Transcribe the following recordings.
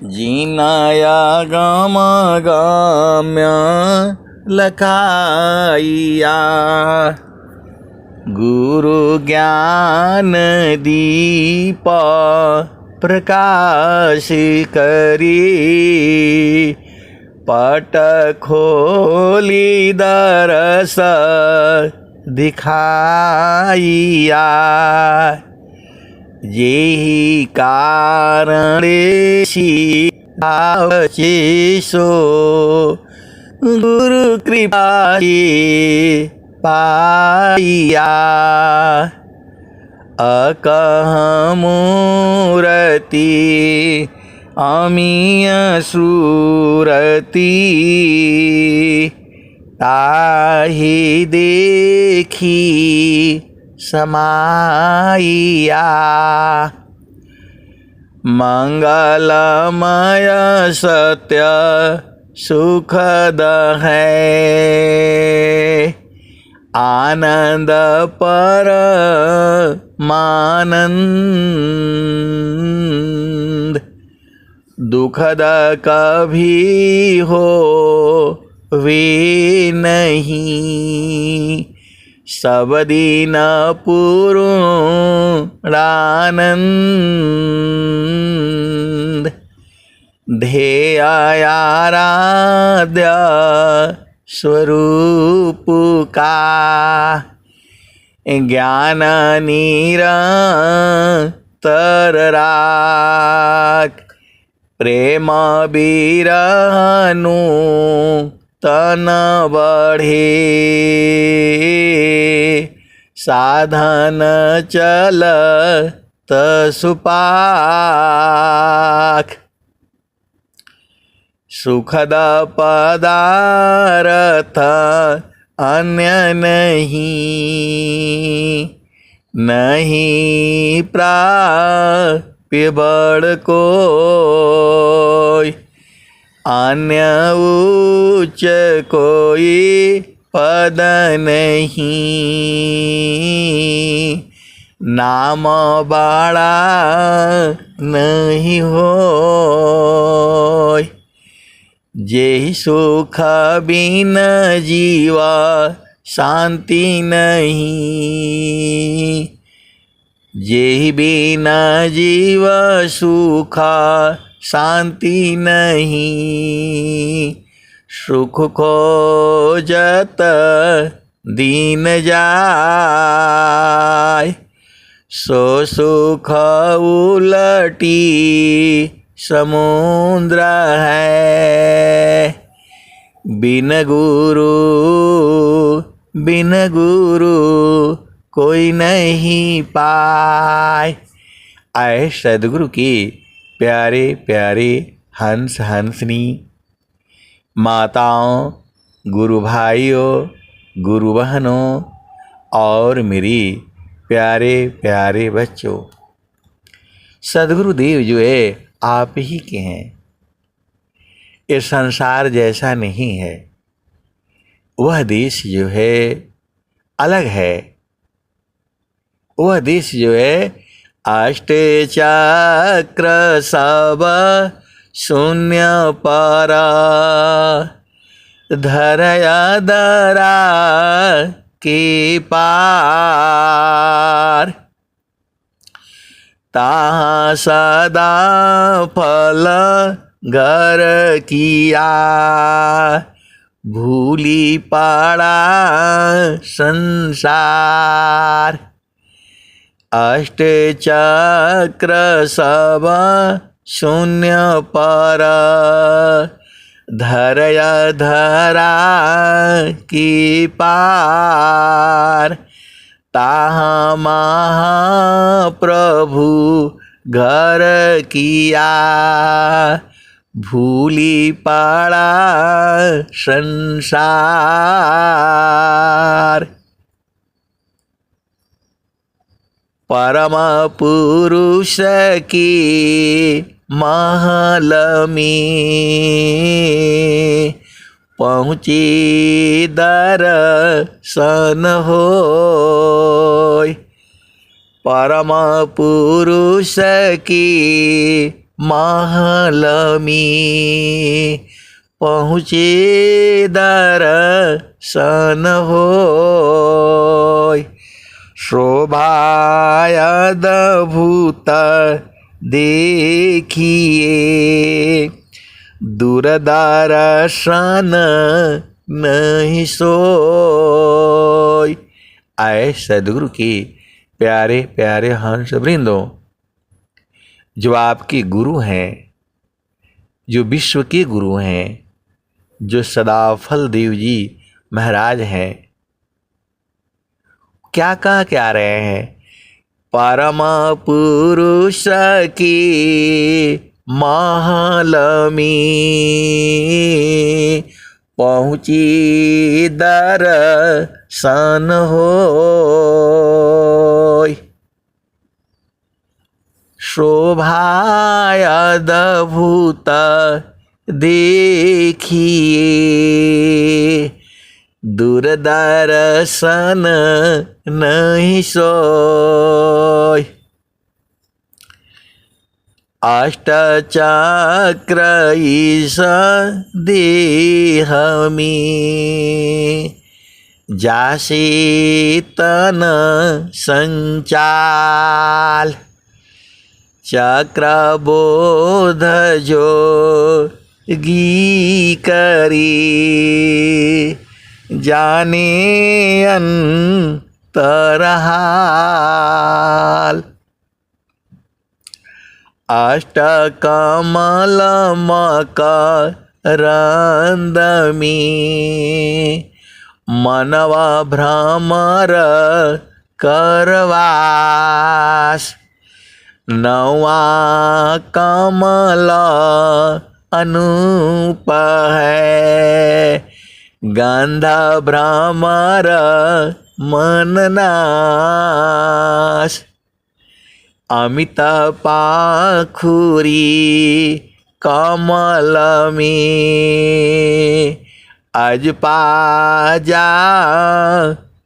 जीनाया गम गम्य लखाइया गुरु ज्ञान दीप प्रकाश करी पट खोली दरस दिखाइया जेहि कारण सो गुरु कृपा पाइया अकह मूरति अमीय सुरति ताहि देखी समाइया मंगलमय सत्य सुखद है आनंद परमानंद दुखद कभी हो वे नहीं सब दिन पूर्णानंद ध्येय आराध्य स्वरूप का ज्ञान निरंतर राख प्रेम बिरहनु तन बढ़े साधन चल सुपाख सुखद पदार्थ अन्य नहीं प्राप्य बड़ कोई अन्य उच्च कोई पद नहीं नाम बाड़ा नहीं हो जेहि सुख बिन जीवा शांति नहीं जेहि बिन जीव सुख शांति नहीं सुख खोजत दीन जाय सो सुख उलटी समुद्र है बिन गुरु कोई नहीं पाए। आए सदगुरु की प्यारे प्यारे हंस हंसनी माताओं, गुरु भाइयों, गुरु बहनों और मेरी प्यारे प्यारे बच्चों, सदगुरुदेव जो है आप ही के हैं। ये संसार जैसा नहीं है, वह देश जो है अलग है। वह देश जो है अष्ट चक्र सब शून्य पारा धरया दरा के पार ताहाँ सदा फल घर किया भूली पड़ा संसार अष्ट चक्र सब शून्य पर धरया धरा की पार ताहाँ महाप्रभु घर किया भूली पड़ा संसार परम पुरुष की महल में पहुँची दर्शन होय परम पुरुष की महल में पहुँचे दर्शन होय। शोभायद्भुत देखिए दूरदर्शन नहीं सोय। आए सदगुरु के प्यारे प्यारे हंस वृंदों, जो आपके गुरु हैं, जो विश्व के गुरु हैं, जो सदाफल देव जी महाराज हैं, क्या कह के आ रहे हैं? परम पुरुष के महल में पहुँची दर्शन होय। शोभायद्भुत देखिए दूरदर्शन नहीं सोय। अष्टचक्र इस देह में जासे तन संचाल। चक्रबोध जोगी करी जाने अंतरहाल। अष्टकमल मकरंद में मनवा भ्रमर करवास। नवा कमल अनूप है गंध भ्रमर मननाश। अमित पाखुरी कमल में अजपाजा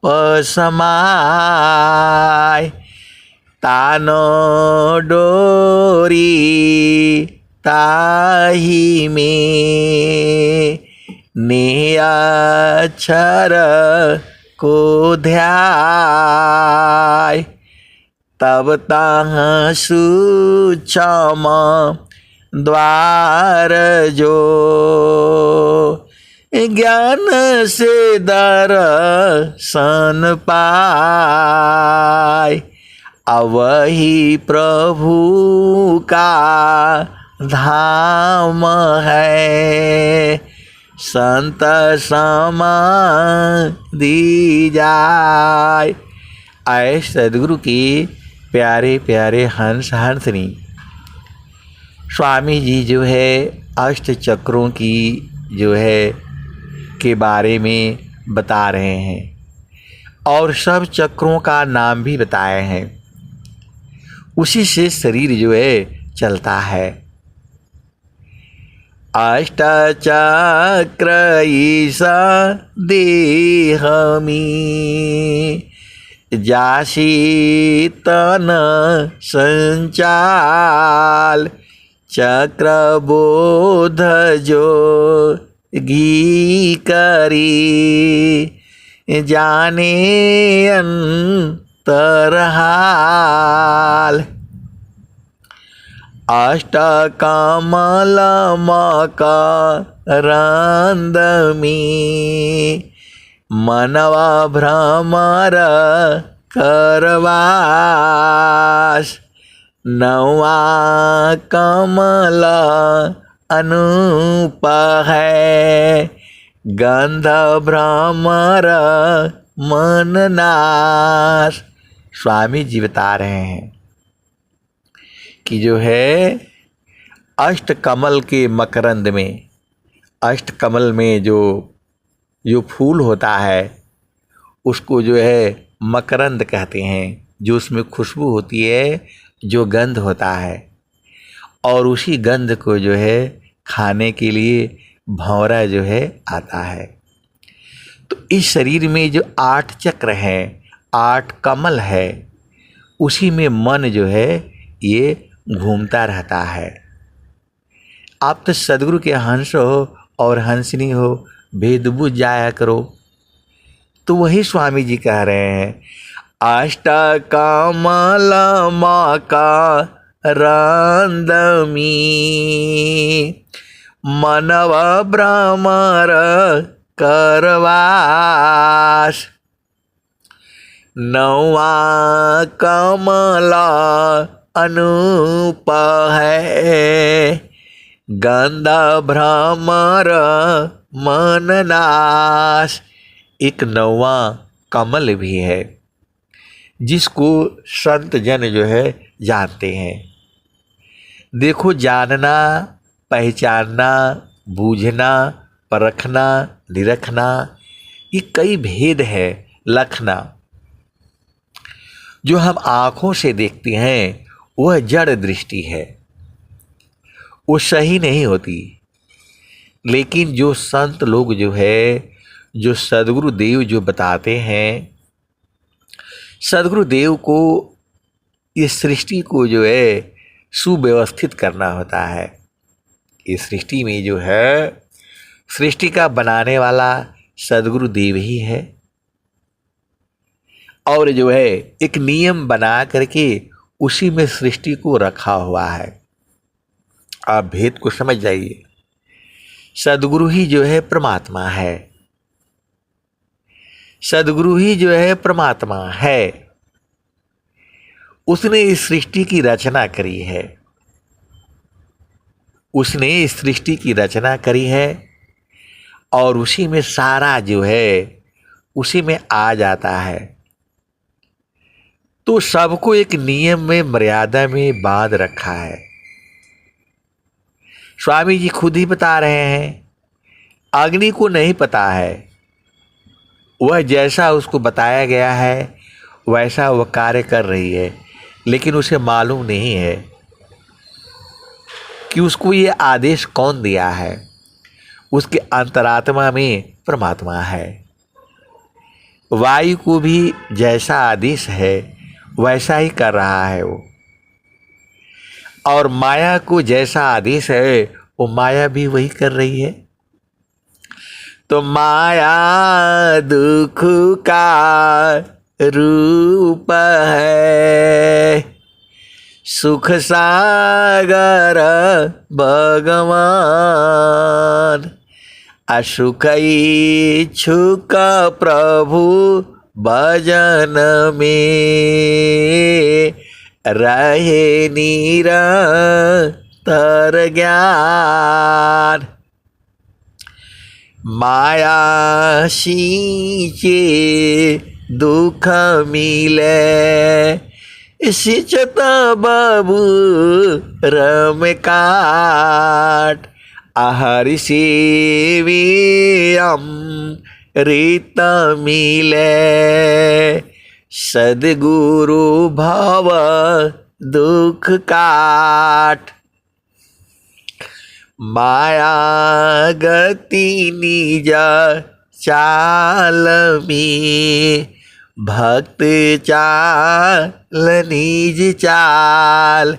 पसमाय। तानो डोरी ताही में नियक्षर को ध्याय। तब तह सूक्ष्म द्वार जो ज्ञान से दर्शन पाय। अवही प्रभु का धाम है संत समाधि जाय। आए सदगुरु की प्यारे प्यारे हंस हंसनी, स्वामी जी जो है अष्ट चक्रों की जो है के बारे में बता रहे हैं और सब चक्रों का नाम भी बताए हैं। उसी से शरीर जो है चलता है। अष्ट चक्र इस देह में जासी तन संचाल। चक्रबोध जो घी करी जाने अंतरहाल। अष्टकमल मकरंद में मनवा भ्रमर करवास। नवा कमल अनूप है गंध भ्रमर मननाश। स्वामी जी बता रहे हैं कि जो है अष्टकमल के मकरंद में, अष्टकमल में जो फूल होता है उसको जो है मकरंद कहते हैं, जो उसमें खुशबू होती है, जो गंध होता है। और उसी गंध को जो है खाने के लिए भंवरा जो है आता है। तो इस शरीर में जो 8 चक्र हैं, 8 कमल है, उसी में मन जो है ये घूमता रहता है। आप तो सदगुरु के हंस हो और हंसनी हो, भेद बुझ जाया करो। तो वही स्वामी जी कह रहे हैं, अष्ट कमल मकरंदमी मनव भ्रमर करवास, नौवा कमला अनूप है, गंध भ्रमर मन नाश। एक नौवा कमल भी है जिसको संत जन जो है जानते हैं। देखो, जानना, पहचानना, बूझना, परखना, निरखना, ये कई भेद है। लखना जो हम आँखों से देखते हैं वह जड़ दृष्टि है, वो सही नहीं होती। लेकिन जो संत लोग जो है, जो सदगुरु देव जो बताते हैं, सदगुरु देव को इस सृष्टि को जो है सुव्यवस्थित करना होता है। इस सृष्टि में जो है, सृष्टि का बनाने वाला सदगुरु देव ही है, और जो है एक नियम बना करके उसी में सृष्टि को रखा हुआ है। आप भेद को समझ जाइए। सदगुरु ही जो है परमात्मा है, सदगुरु ही जो है परमात्मा है। उसने इस सृष्टि की रचना करी है, उसने इस सृष्टि की रचना करी है, और उसी में सारा जो है उसी में आ जाता है। तो सबको एक नियम में, मर्यादा में बांध रखा है। स्वामी जी खुद ही बता रहे हैं, अग्नि को नहीं पता है, वह जैसा उसको बताया गया है वैसा वह कार्य कर रही है, लेकिन उसे मालूम नहीं है कि उसको ये आदेश कौन दिया है। उसके अंतरात्मा में परमात्मा है। वायु को भी जैसा आदेश है वैसा ही कर रहा है वो, और माया को जैसा आदेश है वो माया भी वही कर रही है। तो माया दुख का रूप है, सुख सागर भगवान, असुख इच्छुक प्रभु भजन में, रहे निरंतर ज्ञान। माया सींचे दुख मिले, सिंचत बाबू रम काट, आहरि सेवी अमृत मिले, सद्गुरु भव दुख काट। माया गति निज चाल में, भक्त चाल निज चाल,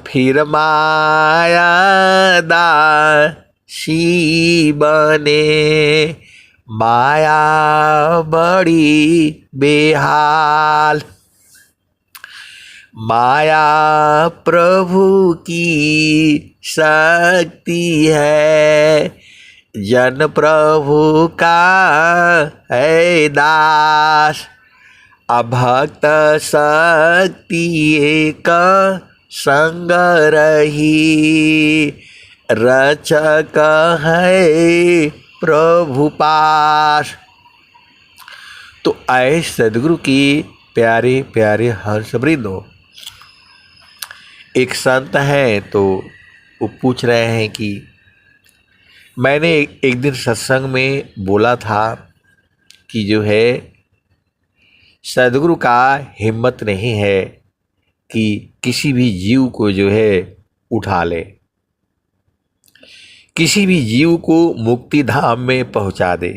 फिर माया दासी बने, माया बड़ी बेहाल। माया प्रभु की शक्ति है, जन प्रभु का है दास, अभक्त शक्ति एक संग रही, रचक है प्रभु पास। तो आए सदगुरु की प्यारे प्यारे हर्षवृंदो, एक संत है तो वो पूछ रहे हैं कि मैंने एक दिन सत्संग में बोला था कि जो है सदगुरु का हिम्मत नहीं है कि किसी भी जीव को जो है उठा ले, किसी भी जीव को मुक्ति धाम में पहुंचा दे,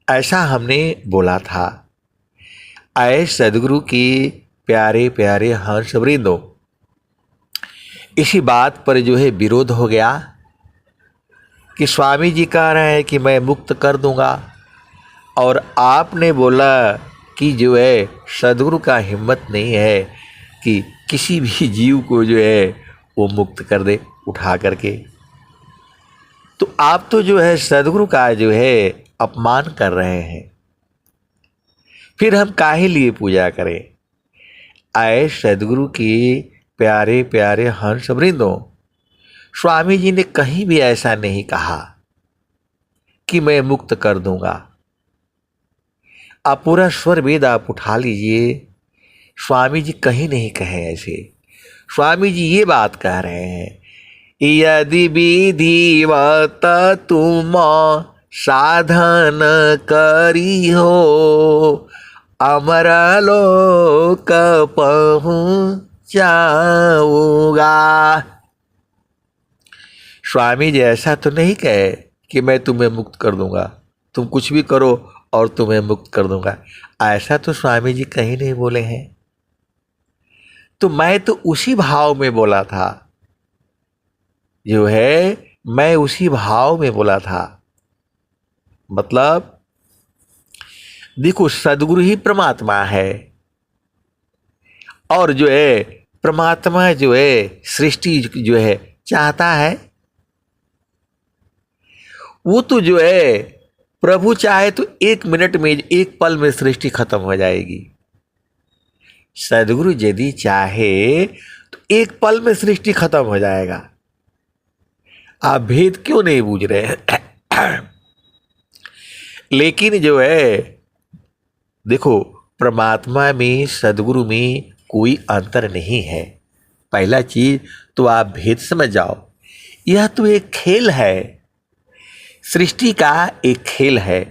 ऐसा हमने बोला था। आए सदगुरु की प्यारे प्यारे हंसवृंदो, इसी बात पर जो है विरोध हो गया कि स्वामी जी कह रहे हैं कि मैं मुक्त कर दूंगा, और आपने बोला कि जो है सदगुरु का हिम्मत नहीं है कि किसी भी जीव को जो है वो मुक्त कर दे उठा करके। तो आप तो जो है सदगुरु का जो है अपमान कर रहे हैं, फिर हम काहे लिए पूजा करें। आए सदगुरु की प्यारे प्यारे हंस वृंदों, स्वामी जी ने कहीं भी ऐसा नहीं कहा कि मैं मुक्त कर दूंगा। आप पूरा स्वर वेद आप उठा लीजिए, स्वामी जी कहीं नहीं कहे ऐसे। स्वामी जी ये बात कह रहे हैं, यदि विधिवत तुम साधन करी हो, अमर लोक पहुँचाऊंगा। स्वामी जी ऐसा तो नहीं कहे कि मैं तुम्हें मुक्त कर दूंगा, तुम कुछ भी करो और तुम्हें मुक्त कर दूंगा, ऐसा तो स्वामी जी कहीं नहीं बोले हैं। तो मैं तो उसी भाव में बोला था, जो है मैं उसी भाव में बोला था। मतलब देखो सदगुरु ही परमात्मा है, और जो है परमात्मा जो है सृष्टि जो है चाहता है, वो तो जो है प्रभु चाहे तो 1 मिनट में 1 पल में सृष्टि खत्म हो जाएगी। सदगुरु यदि चाहे तो 1 पल में सृष्टि खत्म हो जाएगा। आप भेद क्यों नहीं बूझ रहे हैं? लेकिन जो है देखो परमात्मा में सदगुरु में कोई अंतर नहीं है। पहला चीज तो आप भेद समझ जाओ, यह तो एक खेल है, सृष्टि का एक खेल है।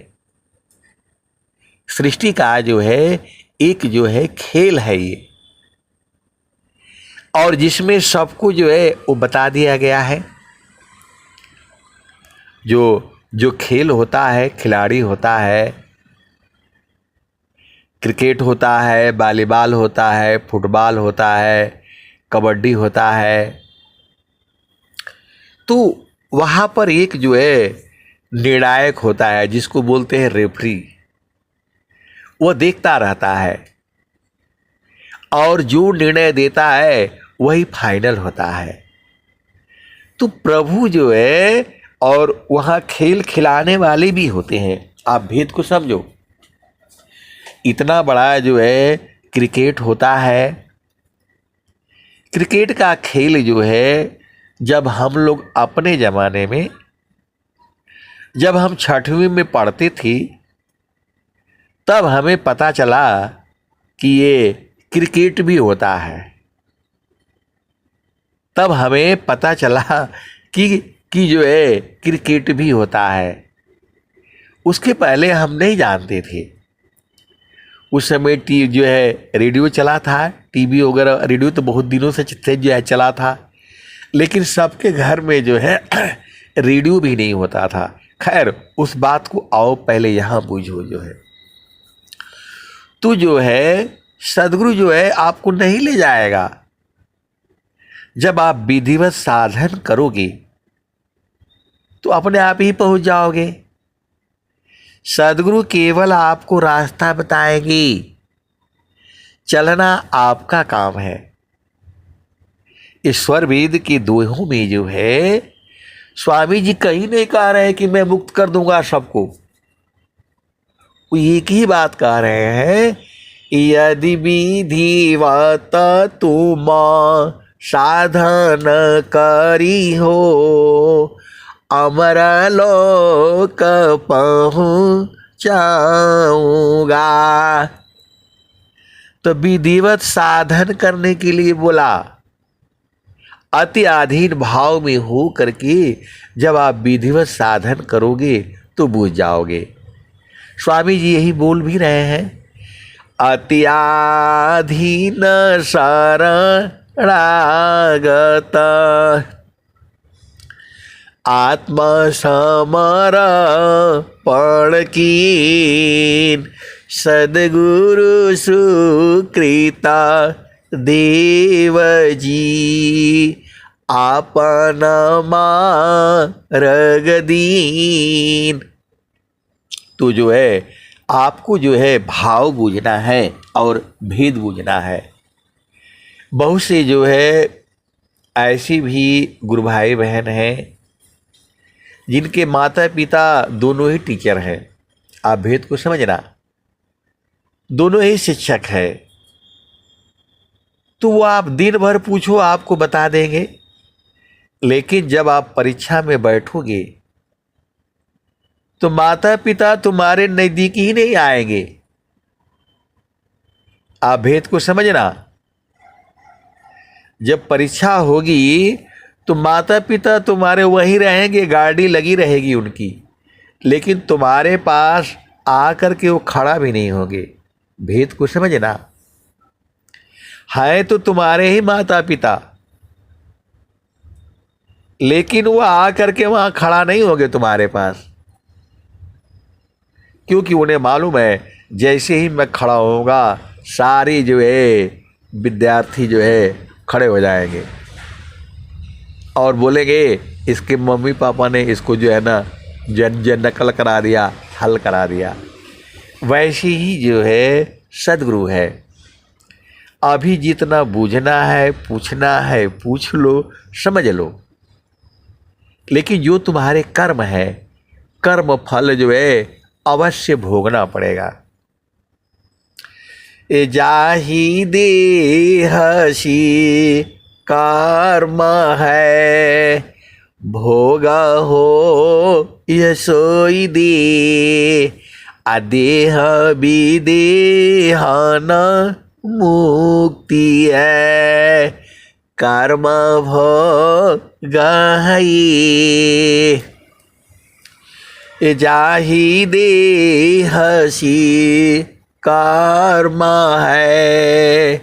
सृष्टि का जो है एक जो है खेल है ये, और जिसमें सबको जो है वो बता दिया गया है। जो खेल होता है, खिलाड़ी होता है, क्रिकेट होता है, वॉलीबॉल होता है, फुटबॉल होता है, कबड्डी होता है, तो वहाँ पर एक जो है निर्णायक होता है जिसको बोलते हैं रेफरी। वो देखता रहता है और जो निर्णय देता है वही फाइनल होता है। तो प्रभु जो है और वहाँ खेल खिलाने वाले भी होते हैं। आप भेद को समझो, इतना बड़ा जो है क्रिकेट होता है। क्रिकेट का खेल जो है जब हम लोग अपने ज़माने में जब हम 6वीं में पढ़ते थे तब हमें पता चला कि ये क्रिकेट भी होता है। तब हमें पता चला कि जो है क्रिकेट भी होता है। उसके पहले हम नहीं जानते थे। उस समय जो है रेडियो चला था, टीवी वगैरह, रेडियो तो बहुत दिनों से जो है चला था, लेकिन सबके घर में जो है रेडियो भी नहीं होता था। खैर उस बात को आओ पहले यहाँ बूझो। जो है तो जो है सदगुरु जो है आपको नहीं ले जाएगा। जब आप विधिवत साधन करोगे तो अपने आप ही पहुंच जाओगे। सदगुरु केवल आपको रास्ता बताएंगे, चलना आपका काम है। ईश्वर वेद के दोहों में जो है स्वामी जी कहीं नहीं कह रहे हैं कि मैं मुक्त कर दूंगा सबको। वो एक ही बात कह रहे हैं, यदि विधिवत तुम साधन करी हो, अमर लोक पहुँचाऊंगा। तो विधिवत साधन करने के लिए बोला, अति अधीन भाव में हो करके जब आप विधिवत साधन करोगे तो बूझ जाओगे। स्वामी जी यही बोल भी रहे हैं, अति अधीन शरणागत आत्मसमर्पण कीन, सद्गुरु सुकृता देव जी आपन मार्ग दीन। तो जो है आपको जो है भाव बूझना है और भेद बूझना है। बहुत से जो है ऐसी भी गुरु भाई बहन हैं जिनके माता पिता दोनों ही टीचर हैं। आप भेद को समझना, दोनों ही शिक्षक है। तो वो आप दिन भर पूछो आपको बता देंगे, लेकिन जब आप परीक्षा में बैठोगे तो माता पिता तुम्हारे नजदीक ही नहीं आएंगे। आप भेद को समझना, जब परीक्षा होगी तो माता पिता तुम्हारे वहीं रहेंगे, गाड़ी लगी रहेगी उनकी, लेकिन तुम्हारे पास आकर के वो खड़ा भी नहीं होंगे। भेद को समझना, है तो तुम्हारे ही माता पिता, लेकिन वो आकर के वहां खड़ा नहीं होंगे तुम्हारे पास, क्योंकि उन्हें मालूम है जैसे ही मैं खड़ा होऊंगा सारी जो है विद्यार्थी जो है खड़े हो जाएंगे और बोलेंगे इसके मम्मी पापा ने इसको जो है ना जन नकल करा दिया, हल करा दिया। वैसे ही जो है सदगुरु है। अभी जितना बूझना है, पूछना है, पूछ लो, समझ लो, लेकिन जो तुम्हारे कर्म है, कर्म फल जो है अवश्य भोगना पड़ेगा। ए जाहि देहसी कर्म है, भोगा हो यसोई दे। अदेह विदेहन मुक्ति है, कर्म भोग है। जाहि देहसी कर्म है,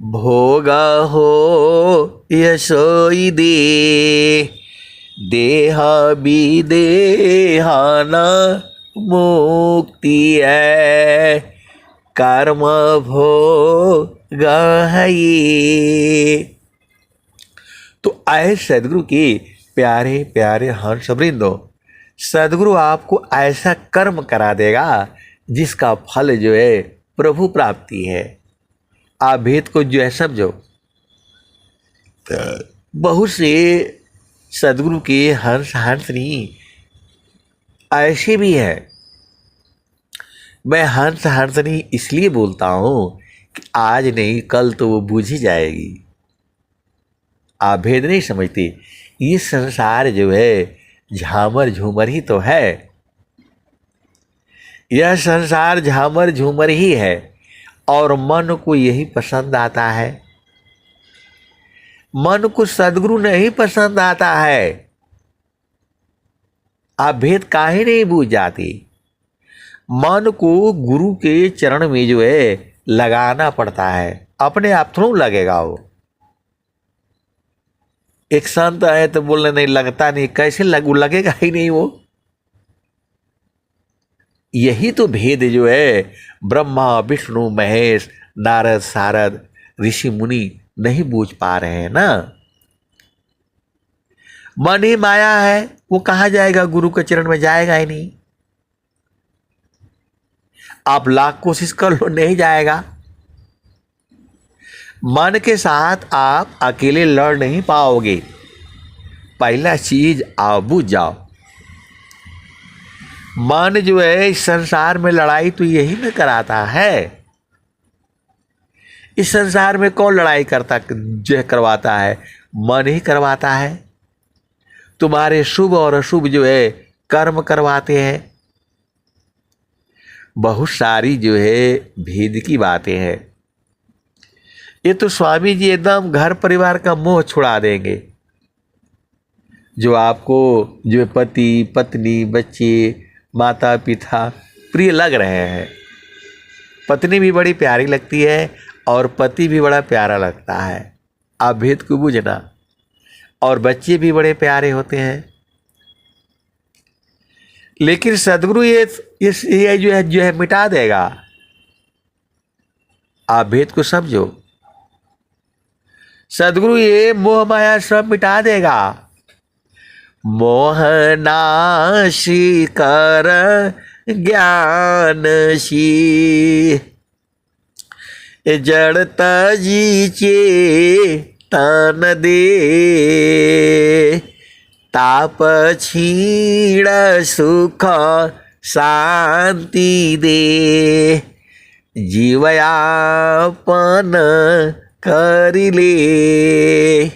भोग हो यसोई दे। देह विदेहन मुक्ति है, कर्म भोग है। तो आए सदगुरु के प्यारे प्यारे हंस वृंदो, सदगुरु आपको ऐसा कर्म करा देगा जिसका फल जो है प्रभु प्राप्ति है। आप भेद को जो है समझो। बहुत से सदगुरु के हंस हंसनी ऐसे भी है। मैं हंस हंसनी इसलिए बोलता हूँ कि आज नहीं कल तो वो बूझ ही जाएगी। आप भेद नहीं समझते। ये संसार जो है झामर झूमर ही तो है। यह संसार झामर झूमर ही है और मन को यही पसंद आता है। मन को सदगुरु नहीं पसंद आता है। आप भेद काहे नहीं बूझ जाती। मन को गुरु के चरण में जो है लगाना पड़ता है, अपने आप थोड़ा लगेगा। वो एक संत है तो बोलने नहीं लगता नहीं, कैसे लगेगा ही नहीं वो। यही तो भेद जो है ब्रह्मा विष्णु महेश नारद सारद ऋषि मुनि नहीं बूझ पा रहे हैं ना। मन ही माया है, वो कहाँ जाएगा, गुरु के चरण में जाएगा ही नहीं। आप लाख कोशिश कर लो नहीं जाएगा। मन के साथ आप अकेले लड़ नहीं पाओगे। पहला चीज आप बुझ जाओ। मन जो है इस संसार में लड़ाई तो यही न कराता है। इस संसार में कौन लड़ाई करवाता है? मन ही करवाता है। तुम्हारे शुभ और अशुभ जो है कर्म करवाते हैं। बहुत सारी जो है भेद की बातें हैं। ये तो स्वामी जी एकदम घर परिवार का मोह छुड़ा देंगे। जो आपको जो पति पत्नी बच्चे माता पिता प्रिय लग रहे हैं, पत्नी भी बड़ी प्यारी लगती है और पति भी बड़ा प्यारा लगता है। आप भेद को बुझना। और बच्चे भी बड़े प्यारे होते हैं। लेकिन सदगुरु ये जो है मिटा देगा। आप भेद को समझो। सदगुरु ये मोह माया सब मिटा देगा। मोहनाशी कर ज्ञान शी, जड़ता जीचे तन दे, ताप छीण सुख शांति दे, जीवयापन कर ले।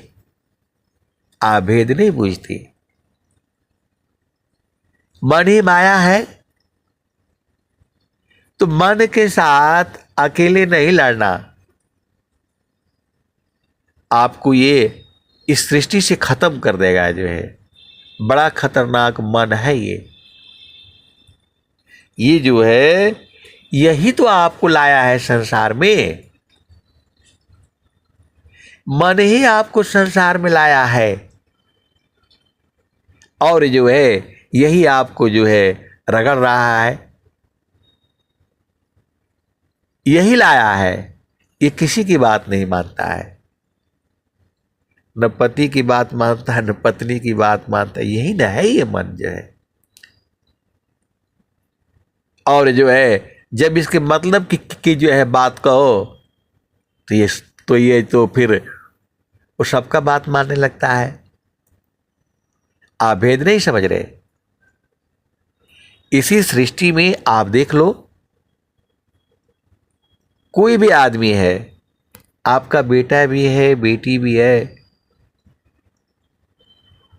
आप भेद नहीं पूछते। मन ही माया है, तो मन के साथ अकेले नहीं लड़ना। आपको ये इस सृष्टि से खत्म कर देगा। जो है बड़ा खतरनाक मन है ये जो है यही तो आपको लाया है संसार में। मन ही आपको संसार में लाया है, और जो है यही आपको जो है रगड़ रहा है, यही लाया है। ये किसी की बात नहीं मानता है, न पति की बात मानता है, न पत्नी की बात मानता है। यही ना है ये मन जो है। और जो है जब इसके मतलब की जो है बात कहो, तो ये तो फिर वो सबका बात मानने लगता है। आप भेद नहीं समझ रहे। इसी सृष्टि में आप देख लो, कोई भी आदमी है, आपका बेटा भी है, बेटी भी है,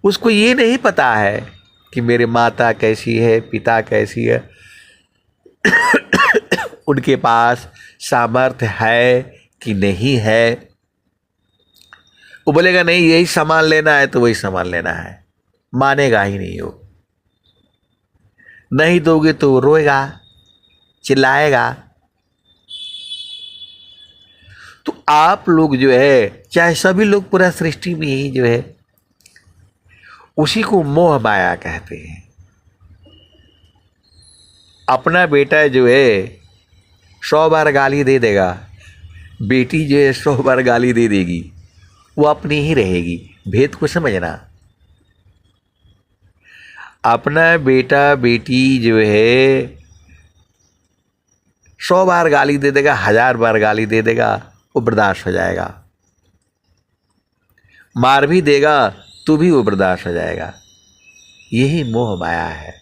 उसको ये नहीं पता है कि मेरे माता कैसी है, पिता कैसी है, उनके पास सामर्थ्य है कि नहीं है। वो बोलेगा नहीं यही सामान लेना है तो वही सामान लेना है, मानेगा ही नहीं। वो नहीं दोगे तो वो रोएगा, चिल्लाएगा। तो आप लोग जो है, चाहे सभी लोग पूरा सृष्टि में ही जो है, उसी को मोह माया कहते हैं। अपना बेटा जो है 100 बार गाली दे देगा, बेटी जो है 100 बार गाली दे देगी, वो अपनी ही रहेगी। भेद को समझना। अपना बेटा बेटी जो है 100 बार गाली दे देगा, 1000 बार गाली दे देगा, वो बर्दाश्त हो जाएगा। मार भी देगा तो भी वो बर्दाश्त हो जाएगा। यही मोह माया है।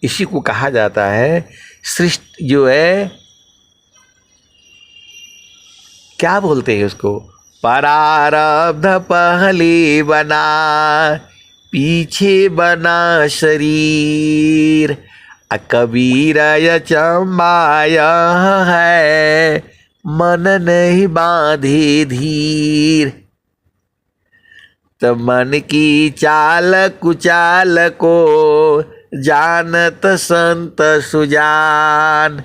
इसी को कहा जाता है सृष्टि जो है, क्या बोलते हैं उसको, परारब्ध पहले बना पीछे बना शरीर, कबीर चमाय है मन नहीं बांधे धीर। तो मन की चाल कुचाल को जानत संत सुजान,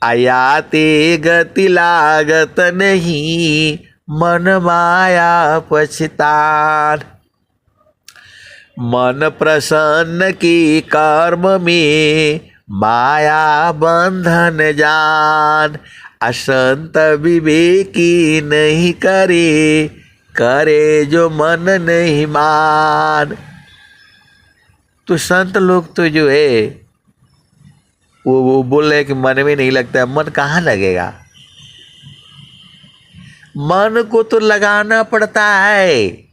आयाते गति लागत नहीं मन माया पछतान। मन प्रसन्न के कर्म में माया बंधन जान, असंत विवेकी नहीं करे, करे जो मन नहीं मान। तो संत लोग तो जो है वो बोल रहे कि मन में नहीं लगता। मन कहाँ लगेगा? मन को तो लगाना पड़ता है,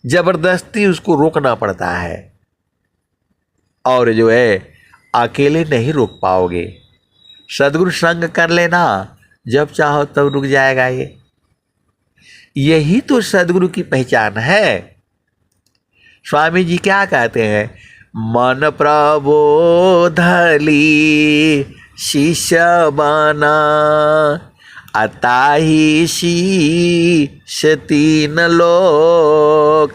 जबरदस्ती उसको रोकना पड़ता है। और जो है अकेले नहीं रोक पाओगे। सद्गुरु संग कर लेना, जब चाहो तब रुक जाएगा। यही तो सद्गुरु की पहचान है। स्वामी जी क्या कहते हैं, मन प्रबोधली शिष्य बना, अताही शीश तीन लोक,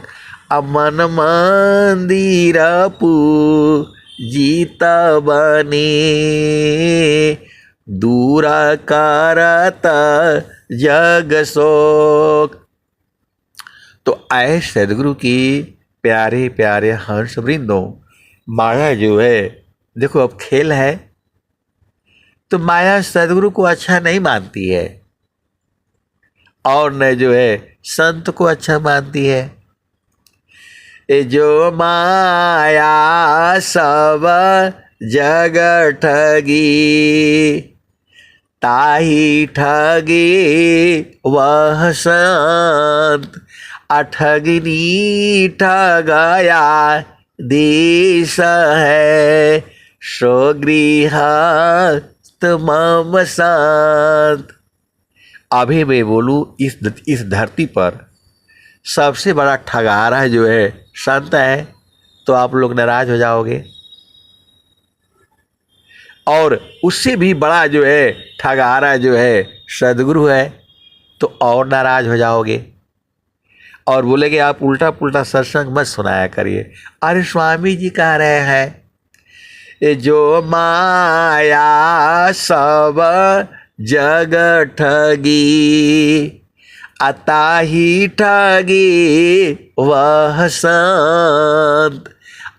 अमन मंदिर पूजित बने, दूर करत जग शोक। तो आए सदगुरु की प्यारे प्यारे हंस वृंदों, माया जो है देखो अब खेल है, तो माया सदगुरु को अच्छा नहीं मानती है। और न जो है संत को अच्छा मानती है। ए जो माया सब जग ठगी, ताही ठगी वह संत, अठगनी ठगया देश है, सो गृहस्थ मम संत। अभी मैं बोलूं इस धरती पर सबसे बड़ा ठगारा जो है संत है, तो आप लोग नाराज हो जाओगे, और उससे भी बड़ा जो है ठगारा जो है सदगुरु है, तो और नाराज हो जाओगे और बोलेगे आप उल्टा पुल्टा सत्संग मत सुनाया करिए। अरे स्वामी जी कह रहे हैं जो माया सब जग ठगी, अताही ठगी वह संत,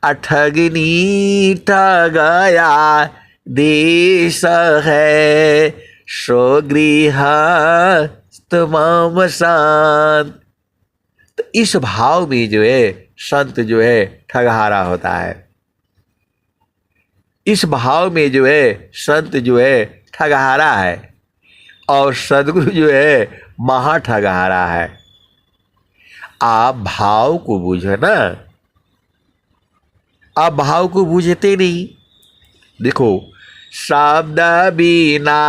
अठगनी ठगया देश है, सो गृहस्थ मम संत। तो इस भाव में जो है संत जो है ठगहारा होता है, इस भाव में जो है संत जो है ठगहारा है, और सदगुरु जो है महा ठगहारा है। आप भाव को बूझो ना, आप भाव को बूझते नहीं। देखो, शब्द बिना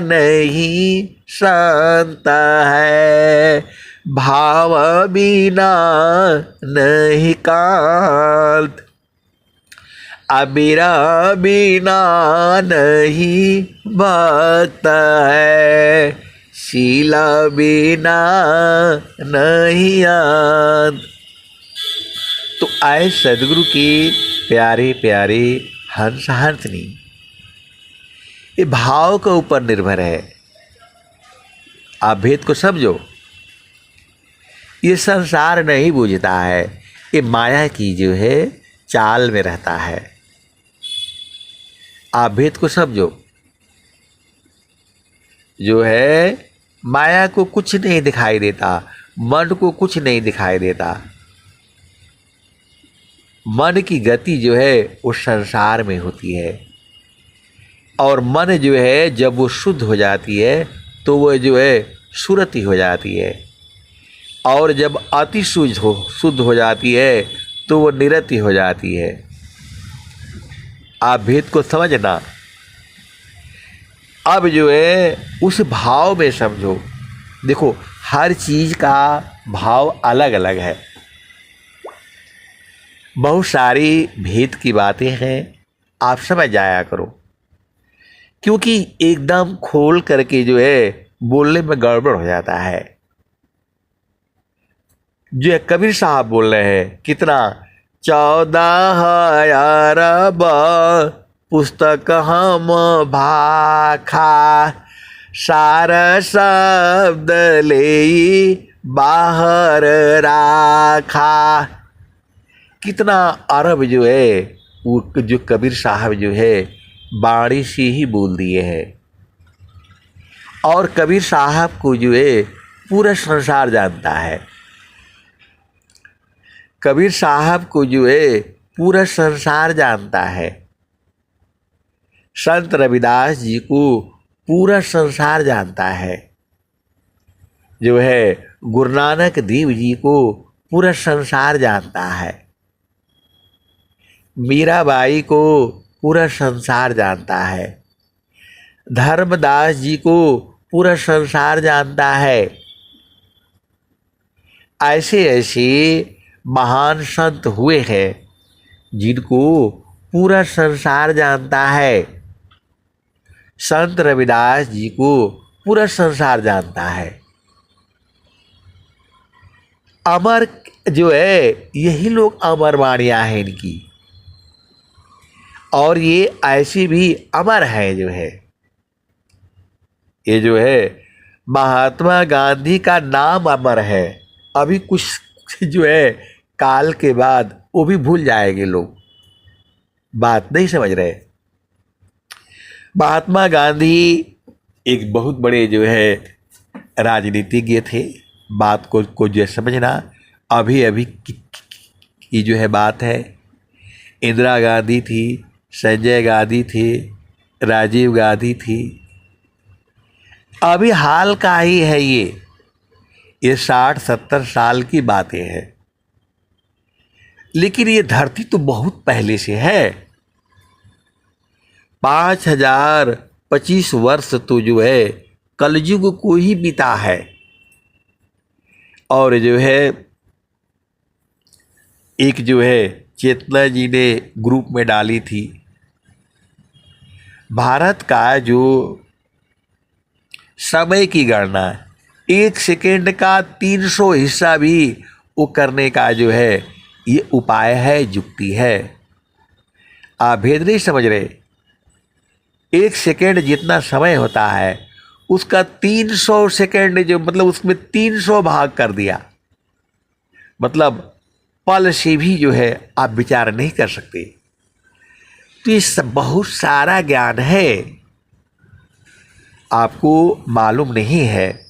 नहीं संत है, भाव बिना नहीं कांत, अबीरा बिना नहीं भक्त है, शीला बिना नहीं अंत। तो आए सदगुरु की प्यारे प्यारे हंस हंसनी, ये भाव के ऊपर निर्भर है। आप भेद को समझो, ये संसार नहीं बूझता है, ये माया की जो है चाल में रहता है। आप भेद को समझो, जो है माया को कुछ नहीं दिखाई देता, मन को कुछ नहीं दिखाई देता। मन की गति जो है उस संसार में होती है, और मन जो है जब वो शुद्ध हो जाती है तो वो जो है सुरति हो जाती है, और जब अति शुद्ध हो जाती है तो वो निरति हो जाती है। आप भेद को समझना। अब जो है उस भाव में समझो। देखो, हर चीज का भाव अलग अलग है। बहुत सारी भेद की बातें हैं, आप समझ जाया करो, क्योंकि एकदम खोल करके जो है बोलने में गड़बड़ हो जाता है। जो है कबीर साहब बोल रहे हैं, कितना 14 अरब पुस्तक हम भाखा, सार शब्द ले बाहर राखा। कितना अरब जो है वो जो कबीर साहब जो है बाणी से ही बोल दिए हैं, और कबीर साहब को जो है पूरा संसार जानता है। कबीर साहब को जो है पूरा संसार जानता है। संत रविदास जी को पूरा संसार जानता है। जो है गुरु नानक देव जी को पूरा संसार जानता है। मीराबाई को पूरा संसार जानता है। धर्मदास जी को पूरा संसार जानता है। ऐसे ऐसे महान संत हुए हैं जिनको पूरा संसार जानता है। संत रविदास जी को पूरा संसार जानता है। अमर जो है यही लोग अमर वाणियाँ हैं इनकी, और ये ऐसी भी अमर है। जो है ये जो है महात्मा गांधी का नाम अमर है। अभी कुछ जो है काल के बाद वो भी भूल जाएंगे लोग, बात नहीं समझ रहे। महात्मा गांधी एक बहुत बड़े जो है राजनीतिज्ञ थे। बात को जो समझना, अभी अभी की जो है बात है। इंदिरा गांधी थी, संजय गांधी थे, राजीव गांधी थी। अभी हाल का ही है ये 60-70 साल की बातें हैं। लेकिन ये धरती तो बहुत पहले से है। 5025 वर्ष तो जो है कलयुग को ही बीता है। और जो है एक जो है चेतना जी ने ग्रुप में डाली थी, भारत का जो समय की गणना 1 सेकेंड का 300 हिस्सा भी वो करने का जो है ये उपाय है, युक्ति है। आप भेद नहीं समझ रहे। 1 सेकेंड जितना समय होता है उसका 300 सेकेंड जो मतलब उसमें 300 भाग कर दिया। मतलब पल से भी जो है आप विचार नहीं कर सकते। तो ये सब बहुत सारा ज्ञान है, आपको मालूम नहीं है।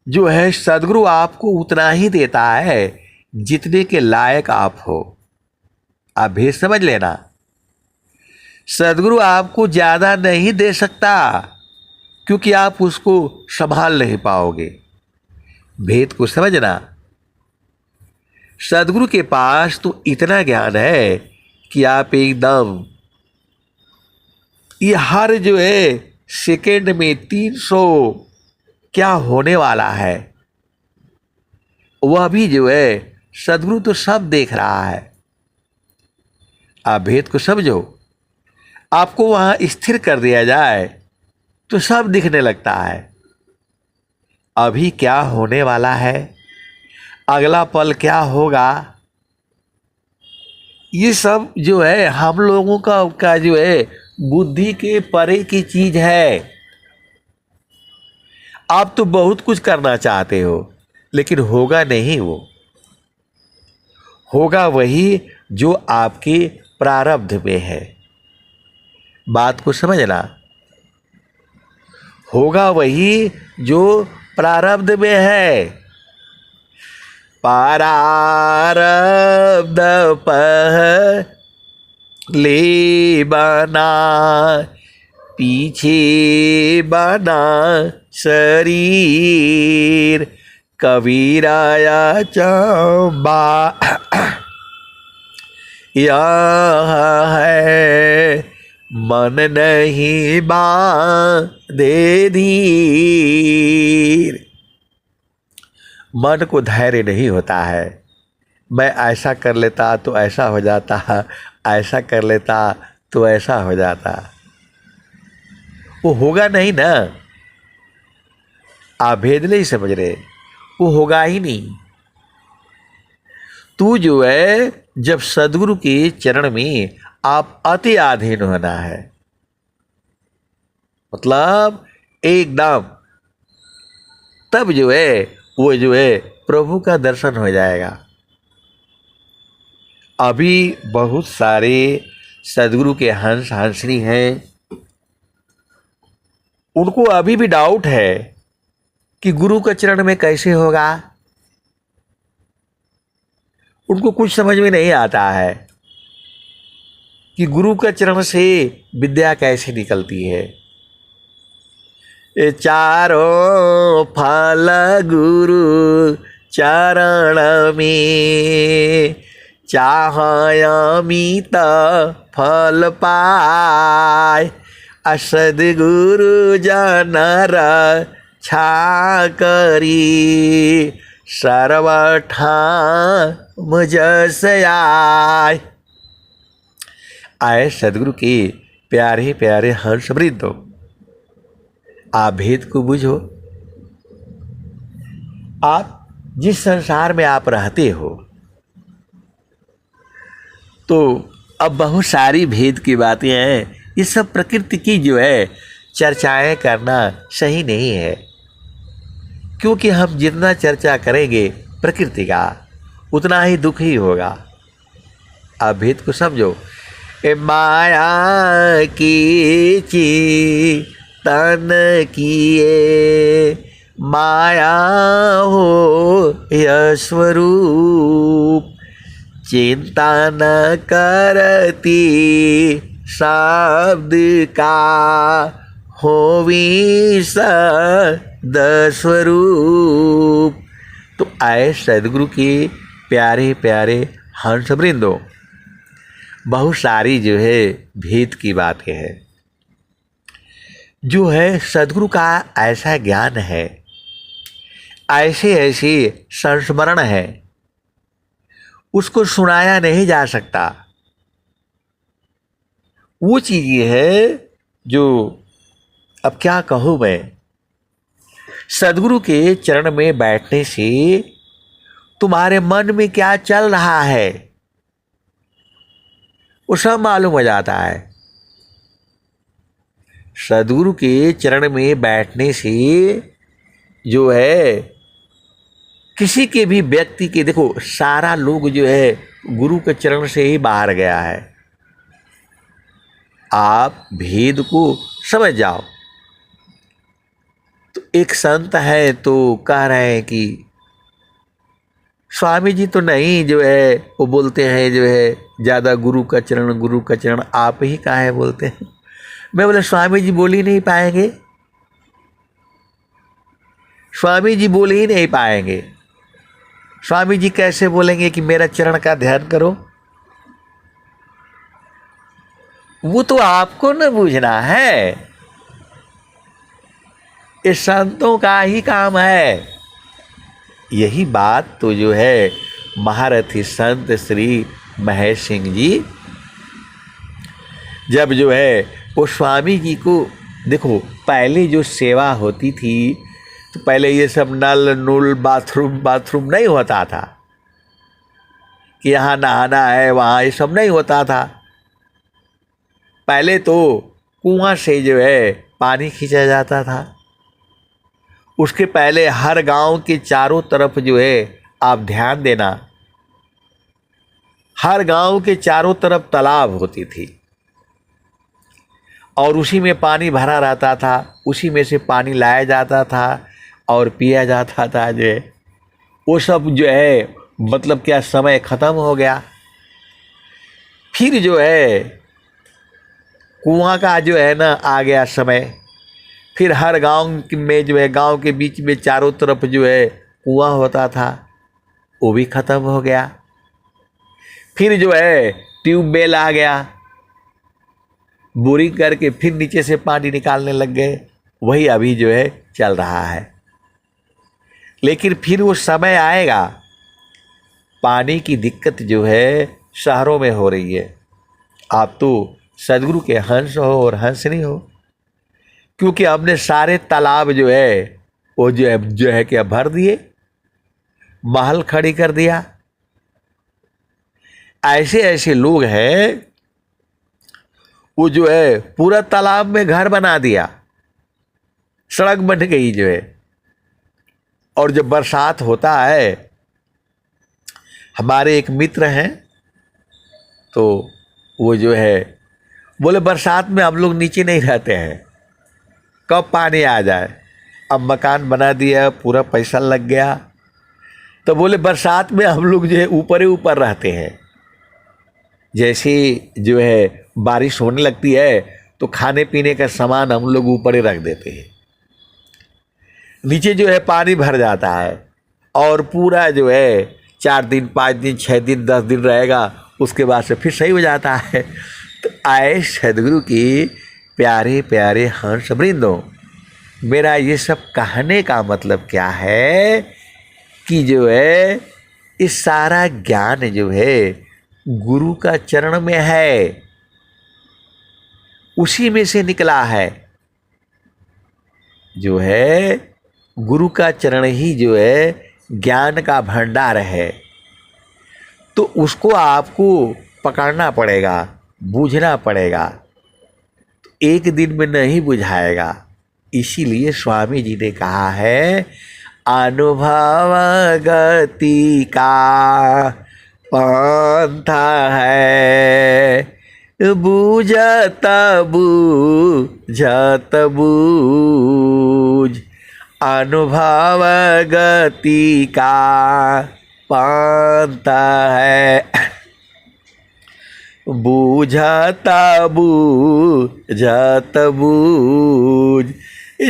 जो है सदगुरु आपको उतना ही देता है जितने के लायक आप हो। आप भेद समझ लेना। सदगुरु आपको ज़्यादा नहीं दे सकता क्योंकि आप उसको संभाल नहीं पाओगे। भेद को समझना। सदगुरु के पास तो इतना ज्ञान है कि आप एकदम ये हर जो है सेकेंड में 300 क्या होने वाला है वह भी जो है सदगुरु तो सब देख रहा है। आप भेद को समझो। आपको वहां स्थिर कर दिया जाए तो सब दिखने लगता है। अभी क्या होने वाला है, अगला पल क्या होगा, ये सब जो है हम लोगों का जो है बुद्धि के परे की चीज है। आप तो बहुत कुछ करना चाहते हो लेकिन होगा नहीं। वो होगा वही जो आपके प्रारब्ध में है। बात को समझना। होगा वही जो प्रारब्ध में है। प्रारब्ध पहले बना, पीछे बना शरीर। कबीराया चंबा यह है मन नहीं बांधे धीर। मन को धैर्य नहीं होता है। मैं ऐसा कर लेता तो ऐसा हो जाता, ऐसा कर लेता तो ऐसा हो जाता। वो होगा नहीं ना। आप भेद नहीं समझ रहे। वो होगा ही नहीं। तू जो है जब सदगुरु के चरण में आप अति आधीन होना है, मतलब एकदम, तब जो है वो जो है प्रभु का दर्शन हो जाएगा। अभी बहुत सारे सदगुरु के हंस हंसनी हैं, उनको अभी भी डाउट है कि गुरु का चरण में कैसे होगा। उनको कुछ समझ में नहीं आता है कि गुरु का चरण से विद्या कैसे निकलती है। चारों फल गुरु चरण में, चाहमित फल पाए। सद्गुरु जनर छा करी, सर्वठाम जस आए। आए सदगुरु के प्यारे प्यारे हर्ष वृंदो, आप भेद को बुझो। आप जिस संसार में आप रहते हो तो अब बहुत सारी भेद की बातें हैं। ये सब प्रकृति की जो है चर्चाएं करना सही नहीं है, क्योंकि हम जितना चर्चा करेंगे प्रकृति का उतना ही दुख ही होगा। आप भेद को समझो। माया की तन किए माया हो यह स्वरूप, चिंता न करती शब्द का होवी सद स्वरूप। तो आए सदगुरु के प्यारे प्यारे हंस वृंदो, बहुत सारी जो है भेद की बातें है। जो है सदगुरु का ऐसा ज्ञान है, ऐसे ऐसे संस्मरण है, उसको सुनाया नहीं जा सकता। वो चीज ये है जो अब क्या कहूँ मैं, सदगुरु के चरण में बैठने से तुम्हारे मन में क्या चल रहा है वो सब मालूम हो जाता है। सदगुरु के चरण में बैठने से जो है किसी के भी व्यक्ति के, देखो सारा लोग जो है गुरु के चरण से ही बाहर गया है। आप भेद को समझ जाओ। तो एक संत है तो कह रहे हैं कि स्वामी जी तो नहीं, जो है वो बोलते हैं जो है ज़्यादा गुरु का चरण आप ही काहे बोलते हैं। मैं बोला स्वामी जी बोल ही नहीं पाएंगे, स्वामी जी बोल ही नहीं पाएंगे। स्वामी जी कैसे बोलेंगे कि मेरा चरण का ध्यान करो। वो तो आपको न बूझना है, इस संतों का ही काम है। यही बात तो जो है महारथी संत श्री महेश सिंह जी जब जो है वो स्वामी जी को, देखो पहले जो सेवा होती थी तो पहले ये सब नल नुल बाथरूम नहीं होता था कि यहाँ नहाना है वहाँ, ये सब नहीं होता था। पहले तो कुआं से जो है पानी खींचा जाता था। उसके पहले हर गांव के चारों तरफ जो है आप ध्यान देना, हर गांव के चारों तरफ तालाब होती थी और उसी में पानी भरा रहता था, उसी में से पानी लाया जाता था और पिया जाता था। जो है वो सब जो है मतलब क्या समय ख़त्म हो गया। फिर जो है कुआं का जो है ना आ गया समय। फिर हर गांव में जो है गांव के बीच में चारों तरफ जो है कुआं होता था, वो भी ख़त्म हो गया। फिर जो है ट्यूबवेल आ गया, बोरिंग करके फिर नीचे से पानी निकालने लग गए। वही अभी जो है चल रहा है। लेकिन फिर वो समय आएगा, पानी की दिक्कत जो है शहरों में हो रही है। आप तो सदगुरु के हंस हो और हंसनी हो, क्योंकि हमने सारे तालाब जो है वो जो है क्या भर दिए, महल खड़ी कर दिया। ऐसे ऐसे लोग हैं वो जो है पूरा तालाब में घर बना दिया, सड़क बन गई जो है। और जब बरसात होता है, हमारे एक मित्र हैं तो वो जो है बोले बरसात में हम लोग नीचे नहीं रहते हैं, कब पानी आ जाए। अब मकान बना दिया, पूरा पैसा लग गया, तो बोले बरसात में हम लोग जो है ऊपर ही ऊपर रहते हैं। जैसे जो है बारिश होने लगती है तो खाने पीने का सामान हम लोग ऊपर ही रख देते हैं, नीचे जो है पानी भर जाता है और पूरा जो है 4 दिन 5 दिन 6 दिन 10 दिन रहेगा, उसके बाद से फिर सही हो जाता है। तो आए सदगुरु की प्यारे प्यारे हंस वृंदों, मेरा ये सब कहने का मतलब क्या है कि जो है इस सारा ज्ञान जो है गुरु का चरण में है, उसी में से निकला है। जो है गुरु का चरण ही जो है ज्ञान का भंडार है। तो उसको आपको पकड़ना पड़ेगा, बूझना पड़ेगा। तो एक दिन में नहीं बुझाएगा। इसीलिए स्वामी जी ने कहा है अनुभव गति का पंथा है, बूझत बूझत बूझ, अनुभव गति का पांत है। बूझत बूझत बूझ,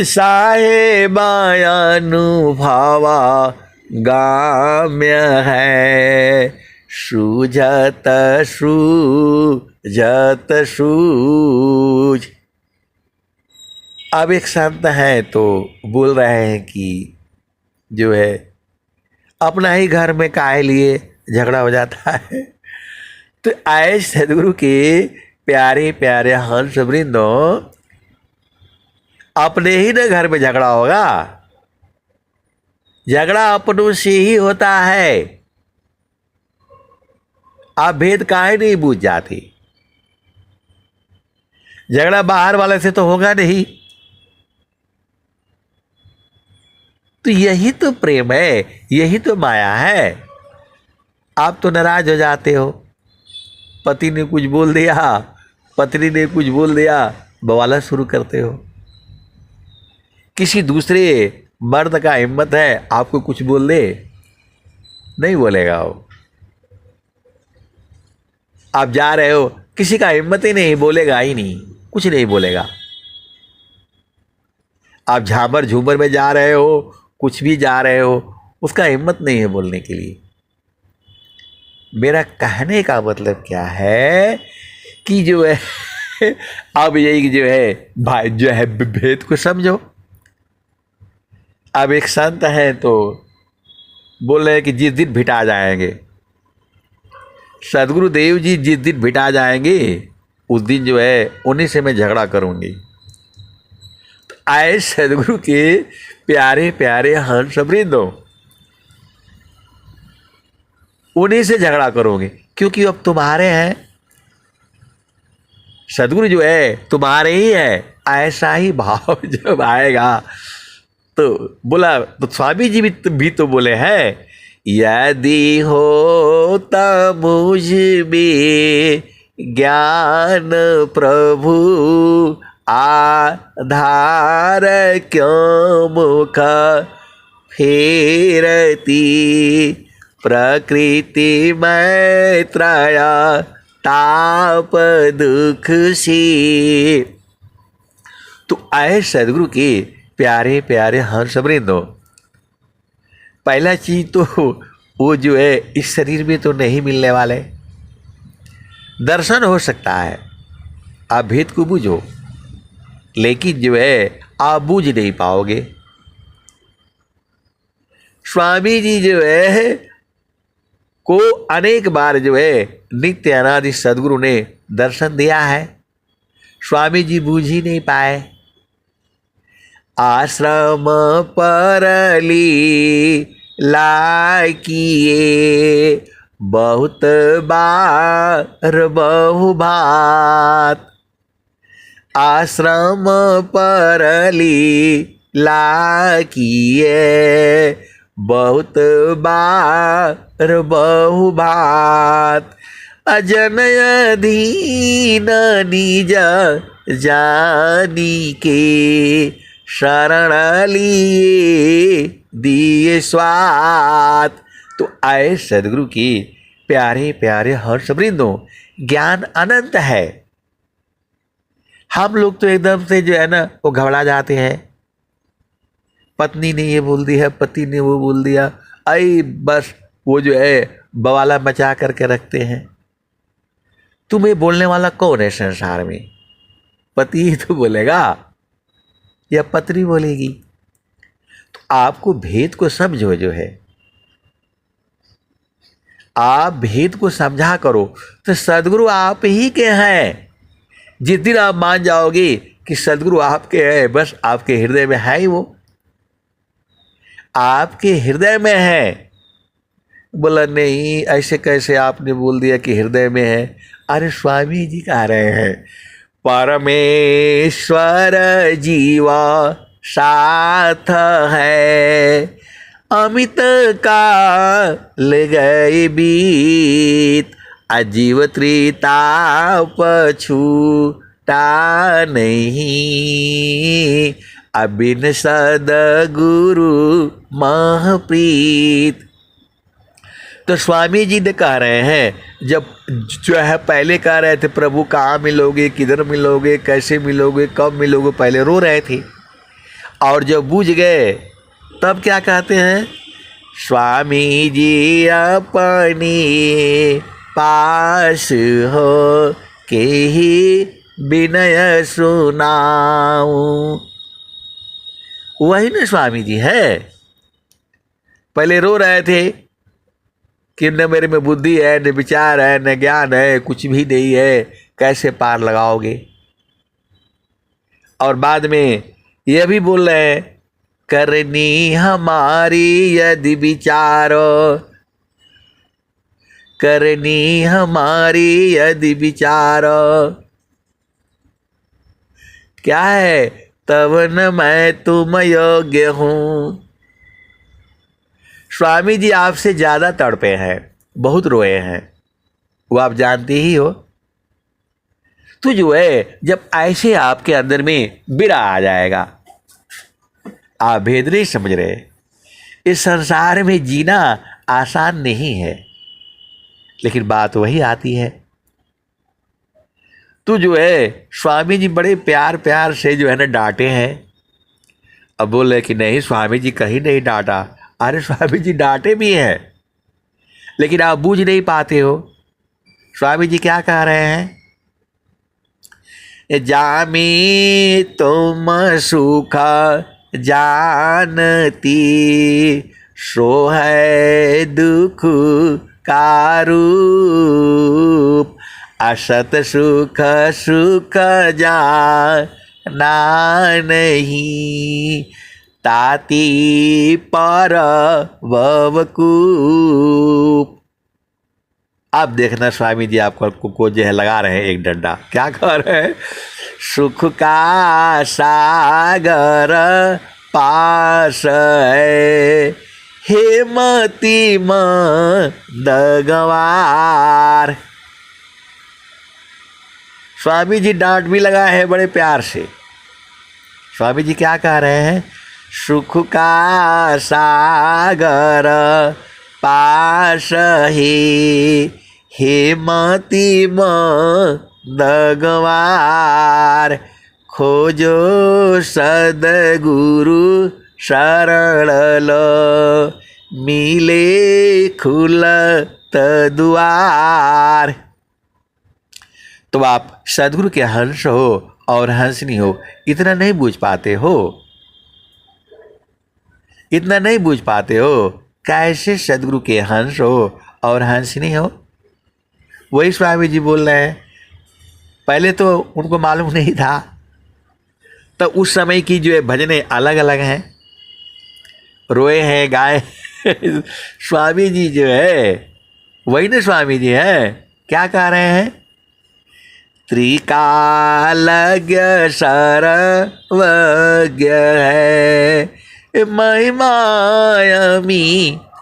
साहेब अनुभवा गाम्य है। सूझत सूझत सूझ। अब एक संत है तो बोल रहे हैं कि जो है अपना ही घर में काहे लिए झगड़ा हो जाता है। तो आए सदगुरु के प्यारे प्यारे हंस वृंदों, अपने ही ना घर में झगड़ा होगा। झगड़ा अपनों से ही होता है। आप भेद काहे नहीं बूझ जाते। झगड़ा बाहर वाले से तो होगा नहीं। तो यही तो प्रेम है, यही तो माया है। आप तो नाराज हो जाते हो, पति ने कुछ बोल दिया, पत्नी ने कुछ बोल दिया, बवाला शुरू करते हो। किसी दूसरे मर्द का हिम्मत है आपको कुछ बोल दे, नहीं बोलेगा वो। आप जा रहे हो, किसी का हिम्मत ही नहीं, बोलेगा ही नहीं, कुछ नहीं बोलेगा। आप झामर झूमर में जा रहे हो, कुछ भी जा रहे हो, उसका हिम्मत नहीं है बोलने के लिए। मेरा कहने का मतलब क्या है कि जो है अब यही जो है भाई जो है भेद को समझो। अब एक संत है तो बोल रहे हैं कि जिस दिन भिटा जाएंगे, सदगुरु देव जी जिस दिन भिटा जाएंगे उस दिन जो है उन्हीं से मैं झगड़ा करूंगी। तो आए सदगुरु के प्यारे प्यारे हंस वृंदों, उन्हीं से झगड़ा करोगे क्योंकि अब तुम्हारे हैं। सदगुरु जो है तुम्हारे ही है। ऐसा ही भाव जब आएगा तो बोला, तो स्वामी जी भी तो बोले हैं, यदि होता मुझ में ज्ञान प्रभु आधार, क्यों मुख फेरती प्रकृति मैत्रया ताप दुख सी। तो आए सदगुरु के प्यारे प्यारे हंस वृंदों, पहला चीज तो वो जो है इस शरीर में तो नहीं मिलने वाले। दर्शन हो सकता है, आप भेद को बूझो, लेकिन जो है आप बूझ नहीं पाओगे। स्वामी जी जो है को अनेक बार जो है नित्य अनादि सदगुरु ने दर्शन दिया है, स्वामी जी बूझ ही नहीं पाए। आश्रम परली लाकिए बहुत बार बहु बात। आश्रम परली लाकिए बहुत बार बहु बात। अजन अधीन निज जानी के शरण लिए दिए स्वात। तो आए सदगुरु की प्यारे प्यारे हर्ष वृंदों, ज्ञान अनंत है। हम लोग तो एकदम से जो है ना वो घबरा जाते हैं, पत्नी ने ये बोल दिया, पति ने वो बोल दिया, आई बस वो जो है बवाला मचा करके रखते हैं। तुम्हें बोलने वाला कौन है संसार में? पति ही तो बोलेगा या पत्नी बोलेगी। तो आपको भेद को समझो, जो है आप भेद को समझा करो तो सदगुरु आप ही के हैं। जिस दिन आप मान जाओगे कि सदगुरु आपके हैं, बस आपके हृदय में है ही वो, आपके हृदय में है। बोला नहीं, ऐसे कैसे आपने बोल दिया कि हृदय में है? अरे स्वामी जी कह रहे हैं, परमेश्वर जीवा साथ है, अमित काल गए बीत, अजीव त्रिताप छूटा नहीं, अबिन सदगुरु महप्रीत। तो स्वामी जी ने कह रहे हैं, जब जो है पहले कह रहे थे प्रभु कहाँ मिलोगे, किधर मिलोगे, कैसे मिलोगे, कब मिलोगे, पहले रो रहे थे, और जब बूझ गए तब क्या कहते हैं, स्वामी जी अपनी पास हो के ही विनय सुनाऊं। वही ना स्वामी जी है। पहले रो रहे थे कि न मेरे में बुद्धि है, न विचार है, न ज्ञान है, कुछ भी नहीं है, कैसे पार लगाओगे। और बाद में यह भी बोल रहे हैं, करनी हमारी यदि विचारो, करनी हमारी यदि विचारो, क्या है, तब न मैं तुम योग्य हूं। स्वामी जी आपसे ज्यादा तड़पे हैं, बहुत रोए हैं, वो आप जानते ही हो। तो जो है जब ऐसे आपके अंदर में बिरा आ जाएगा, आप भेद नहीं समझ रहे, इस संसार में जीना आसान नहीं है, लेकिन बात वही आती है। तो जो है स्वामी जी बड़े प्यार प्यार से जो है ना डांटे हैं। अब बोले कि नहीं स्वामी जी कहीं नहीं डांटा। अरे स्वामी जी डांटे भी हैं, लेकिन आप बूझ नहीं पाते हो। स्वामी जी क्या कह रहे हैं, जामी तुम सुख जानती, सो है दुख का रूप, असत सुख सुख जाना नहीं, ताती पर ववकूप। आप देखना स्वामी जी आपको को जो है लगा रहे हैं एक डंडा, क्या कर रहे हैं, सुख का सागर पास है, हेमती दगवार। स्वामी जी डांट भी लगा है बड़े प्यार से। स्वामी जी क्या कह रहे हैं, सुख का सागर पास ही, हेमती दगवार, खोजो सदगुरु शरण लो, मिले खुलत द्वार। तो आप सदगुरु के हंस हो और हंसनी हो, इतना नहीं बूझ पाते हो, इतना नहीं बूझ पाते हो, कैसे सदगुरु के हंस हो और हंसनी हो। वही स्वामी जी बोल रहे हैं, पहले तो उनको मालूम नहीं था, तो उस समय की जो है भजनें अलग अलग हैं, रोए हैं, गाए स्वामी जी जो है वही ना स्वामी जी है। क्या कह रहे हैं, त्रिकालज्ञ सर्वज्ञ है, महिमायमी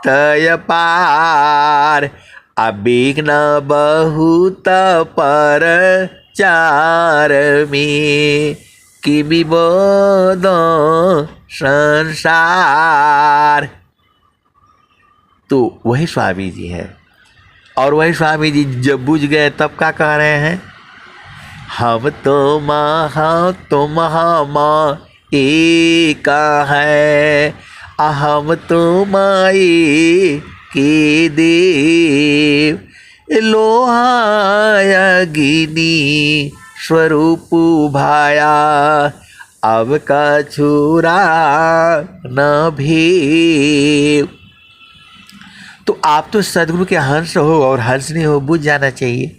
तय पार, अभिघ्न बहुत पर चार में, कि विबोधो संसार। तो वही स्वामी जी है। और वही स्वामी जी जब बुझ गए तब क्या कह रहे हैं, हम तुम एक है, हम तुम्हारी की देव, लोहाय अग्नि स्वरूप भाया, अब का छुरा न भी। तो आप तो सदगुरु के हंस हो और हंसनी हो, बुझ जाना चाहिए।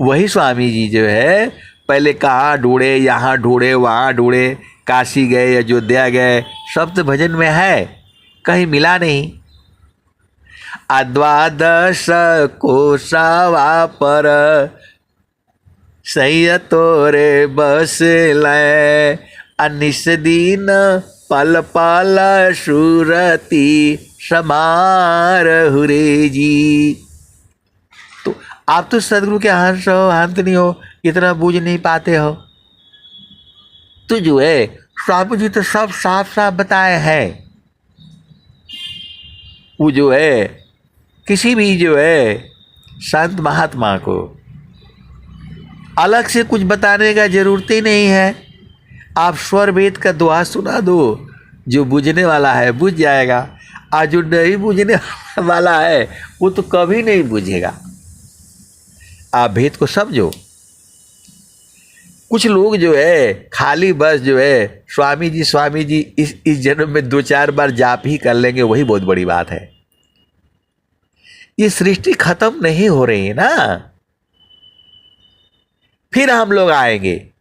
वही स्वामी जी जो है पहले कहाँ ढूंढे, यहाँ ढूंढे, वहाँ ढूंढे, काशी गए, अयोध्या गए, सब तो भजन में है, कहीं मिला नहीं। द्वादश कोसवा पर सैय तोरे बस लय, अनिस दीन पल पल सुरती समार हुरे जी। आप तो सदगुरु के हंस हो, अंत नहीं हो, इतना बूझ नहीं पाते हो। तो जो है स्वामी जी तो सब साफ साफ बताए हैं। वो जो है किसी भी जो है संत महात्मा को अलग से कुछ बताने का जरूरत ही नहीं है। आप स्वर वेद का दुआ सुना दो, जो बुझने वाला है बुझ जाएगा, और जो नहीं बुझने वाला है वो तो कभी नहीं बुझेगा। आप भेद को समझो। कुछ लोग जो है खाली बस जो है स्वामी जी इस जन्म में 2-4 बार जाप ही कर लेंगे, वही बहुत बड़ी बात है। ये सृष्टि खत्म नहीं हो रही है ना, फिर हम लोग आएंगे।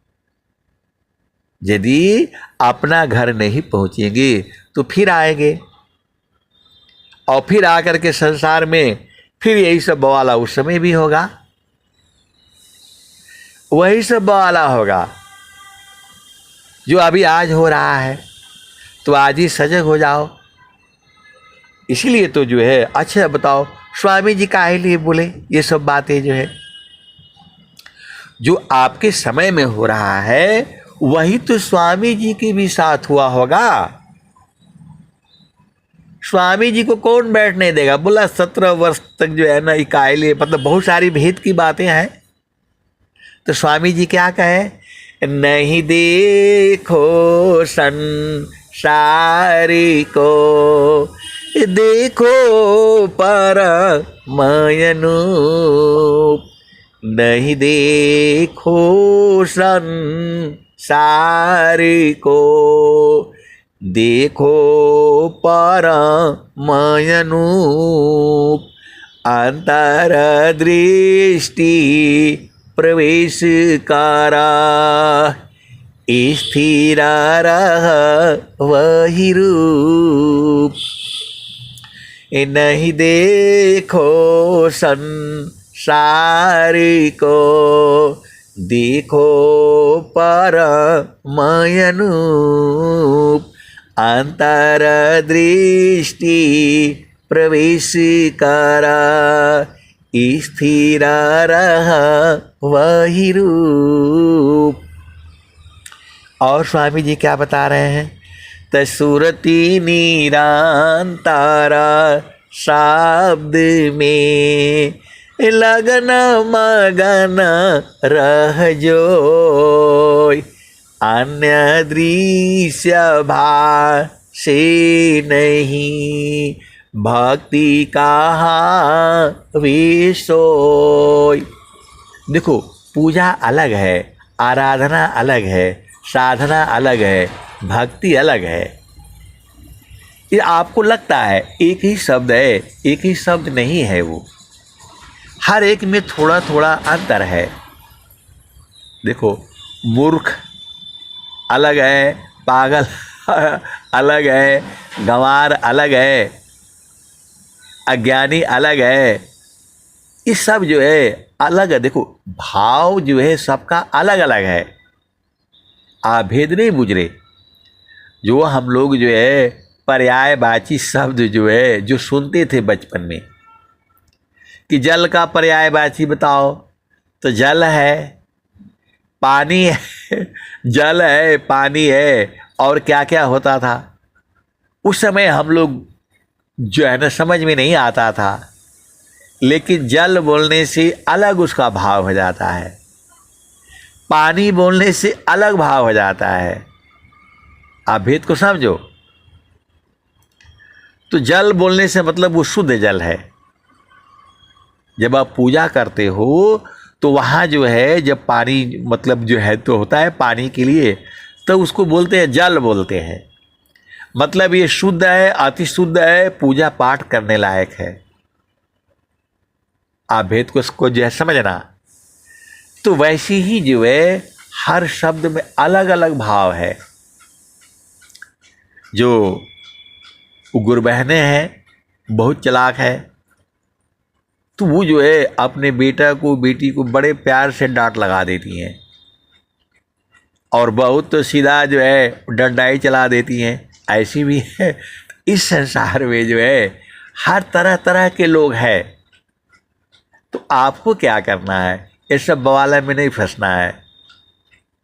यदि अपना घर नहीं पहुंचेंगे तो फिर आएंगे, और फिर आकर के संसार में फिर यही सब बवाला उस समय भी होगा, वही सब बवाला होगा जो अभी आज हो रहा है। तो आज ही सजग हो जाओ। इसलिए तो जो है अच्छा बताओ स्वामी जी काहे लिए बोले ये सब बातें, जो है जो आपके समय में हो रहा है वही तो स्वामी जी के भी साथ हुआ होगा। स्वामी जी को कौन बैठने देगा? बोला 17 वर्ष तक जो है ना इकाई लिए, मतलब बहुत सारी भेद की बातें हैं। तो स्वामी जी क्या कहे? नहीं देखो संसारी को, देखो परमयनूप। नहीं देखो संसारी को, देखो परमयनूप। अंतर दृष्टि प्रवेश कारा, स्थिर रह वही रूप। नहीं देखो संसार को, देखो परमयनूप। अंतर दृष्टि प्रवेश करा, स्थिर रह वही रूप। और स्वामी जी क्या बता रहे हैं? तसुरति निरंतारा शब्द में, लगन मगन रह जोय। अन्य दृश्य भाषे नहीं, भक्ति कहाँ विषोय। देखो पूजा अलग है, आराधना अलग है, साधना अलग है, भक्ति अलग है। ये आपको लगता है एक ही शब्द है, एक ही शब्द नहीं है। वो हर एक में थोड़ा थोड़ा अंतर है। देखो मूर्ख अलग है, पागल अलग है, गंवार अलग है, अज्ञानी अलग है। ये सब जो है अलग है। देखो भाव जो है सबका अलग अलग है। आप भेद नहीं बुझ रहे। जो हम लोग जो है पर्यायवाची शब्द जो है जो सुनते थे बचपन में कि जल का पर्यायवाची बताओ, तो जल है, पानी है, जल है, पानी है, और क्या क्या होता था उस समय हम लोग जो है ना समझ में नहीं आता था। लेकिन जल बोलने से अलग उसका भाव हो जाता है, पानी बोलने से अलग भाव हो जाता है। आप भेद को समझो। तो जल बोलने से मतलब वो शुद्ध जल है। जब आप पूजा करते हो तो वहाँ जो है जब पानी मतलब जो है तो होता है पानी के लिए, तो उसको बोलते हैं जल बोलते हैं। मतलब ये शुद्ध है, अति शुद्ध है, पूजा पाठ करने लायक है। आप भेद को जो है समझना। तो वैसे ही जो है हर शब्द में अलग अलग भाव है। जो गुरु बहनें हैं बहुत चालाक है, तो वो जो है अपने बेटा को बेटी को बड़े प्यार से डांट लगा देती हैं, और बहुत तो सीधा जो है डंडाई चला देती हैं। ऐसी भी है। इस संसार में जो है हर तरह तरह के लोग हैं। तो आपको क्या करना है, ये सब बवाला में नहीं फंसना है।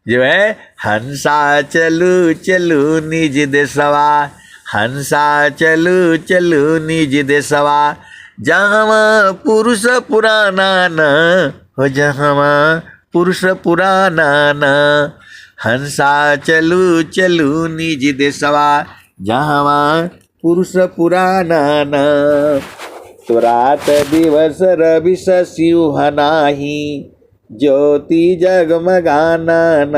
जो है हंसा चलू चलू निज देशवा, हंसा चलू चलू निज देशवा, जहाँ पुरुष पुराना न हो, जहाँ पुरुष पुराना न। हंसा चलू चलू निज देशवा, जहाँ पुरुष पुराना न। तो रात दिवस रवि शशियुह नाही, ज्योति जगमगाना न।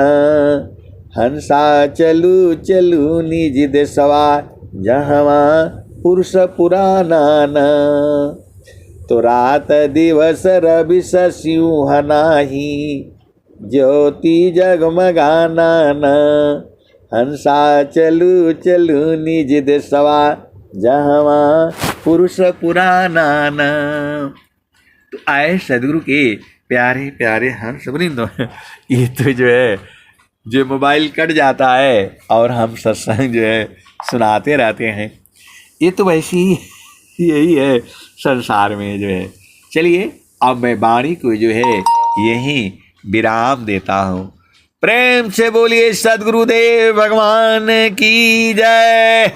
हंसा चलू चलू निज देशवा, जहाँ पुरुष पुराना न। तो रात दिवस रवि शशियुह नाही, ज्योति जगमगाना न। हंसा चलू चलू निज देशवा, जहाँ पुरुष पुराना न। तो आए सदगुरु के प्यारे प्यारे हंस वृंद। ये तो जो है, जो मोबाइल कट जाता है और हम सत्संग जो है सुनाते रहते हैं, ये तो वैसी यही है संसार में जो है। चलिए अब मैं वाणी को जो है यहीं विराम देता हूँ। प्रेम से बोलिए सद्गुरुदेव भगवान की जय।